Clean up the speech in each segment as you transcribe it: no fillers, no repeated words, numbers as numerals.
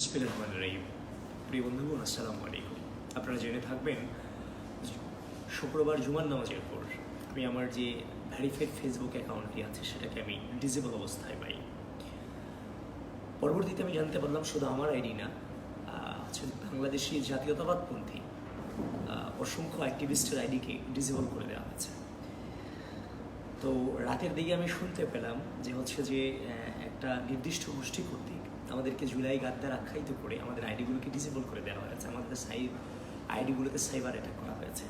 বিসমিল্লাহির প্রিয় বন্ধুগণ, আসসালামু আলাইকুম। আপনারা জেনে থাকবেন শুক্রবার জুমার নামাজের পর আমি আমার যে ভেরিফাইড ফেসবুক অ্যাকাউন্টটি আছে সেটাকে আমি ডিসেবল অবস্থায় পাই। পরবর্তীতে আমি জানতে পারলাম শুধু আমার আইডি না, বাংলাদেশি জাতীয়তাবাদপন্থী অসংখ্য অ্যাক্টিভিস্টের আইডিকে ডিসেবল করে দেওয়া হয়েছে। তো রাতের দিকে আমি শুনতে পেলাম যে একটা নির্দিষ্ট গোষ্ঠী কর্তৃক আমাদেরকে জুলাই গাদ্দার আখ্যায়িত করে আমাদের আইডিগুলোকে ডিসেবল করে দেওয়া হয়েছে, আমাদের আইডিগুলোতে সাইবার অ্যাটাক করা হয়েছে।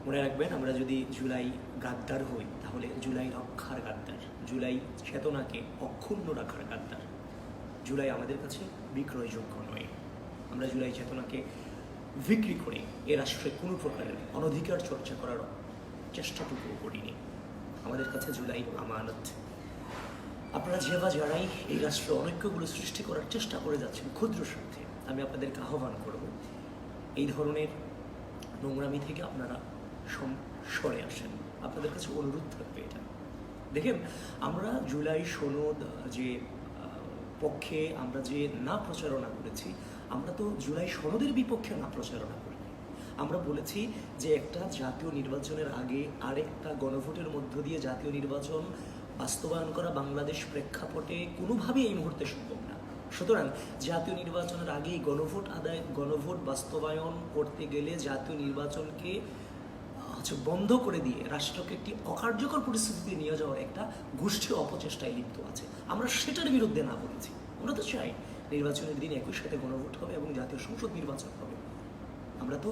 মনে রাখবেন, আমরা যদি জুলাই গাদ্দার হই তাহলে জুলাই রক্ষার গাদ্দার, জুলাই চেতনাকে অক্ষুণ্ণ রাখার গাদ্দার। জুলাই আমাদের কাছে বিক্রয়যোগ্য নয়। আমরা জুলাই চেতনাকে বিক্রি করে এ রাষ্ট্রে কোনো প্রকারের অনধিকার চর্চা করার চেষ্টাটুকুও করিনি। আমাদের কাছে জুলাই আমানত। আপনারা যে বা যারাই এই রাষ্ট্রে অনৈক্যগুলো সৃষ্টি করার চেষ্টা করে যাচ্ছেন ক্ষুদ্র স্বার্থে, আমি আপনাদেরকে আহ্বান করব এই ধরনের নোংরামি থেকে আপনারা সরে আসেন। আপনাদের কাছে অনুরোধ থাকবে এটা। দেখেন, আমরা জুলাই সনদ যে পক্ষে আমরা যে না প্রচারণা করেছি, আমরা তো জুলাই সনদের বিপক্ষে না প্রচারণা করি। আমরা বলেছি যে একটা জাতীয় নির্বাচনের আগে আরেকটা গণভোটের মধ্য দিয়ে জাতীয় নির্বাচন বাস্তবায়ন করা বাংলাদেশ প্রেক্ষাপটে কোনোভাবেই এই মুহূর্তে সম্ভব না। সুতরাং জাতীয় নির্বাচনের আগেই গণভোট বাস্তবায়ন করতে গেলে জাতীয় নির্বাচনকে বন্ধ করে দিয়ে রাষ্ট্রকে একটি অকার্যকর পরিস্থিতিতে নিয়ে যাওয়ার একটা গোষ্ঠী অপচেষ্টায় লিপ্ত আছে। আমরা সেটার বিরুদ্ধে না বলেছি। আমরা তো চাই নির্বাচনের দিন একই সাথে গণভোট হবে এবং জাতীয় সংসদ নির্বাচন হবে। আমরা তো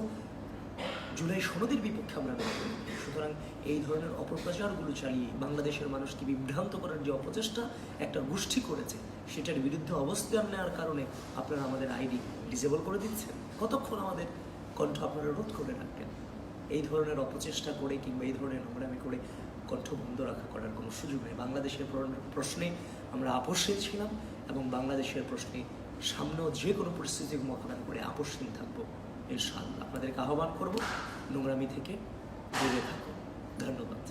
জুলাই সনদের বিপক্ষে আমরা মনে করি। সুতরাং এই ধরনের অপপ্রচারগুলো চালিয়ে বাংলাদেশের মানুষকে বিভ্রান্ত করার যে অপচেষ্টা একটা গোষ্ঠী করেছে, সেটার বিরুদ্ধে অবস্থান নেওয়ার কারণে আপনারা আমাদের আইডি ডিসেবল করে দিচ্ছেন। কতক্ষণ আমাদের কণ্ঠ আপনারা রোধ করে রাখবেন? এই ধরনের অপচেষ্টা করে কিংবা এই ধরনের নোংরামি করে কণ্ঠ বন্ধ করার কোনো সুযোগ নেই। বাংলাদেশের প্রশ্নে আমরা আপোষহীন ছিলাম এবং বাংলাদেশের প্রশ্নে সামনেও যে কোনো পরিস্থিতির মোকাবেলা করে আপোষহীন থাকবো ইনশাআল্লাহ। আপনাদেরকে আহ্বান করবো নোংরামি থেকে দূরে থাকুন। ধন্যবাদ।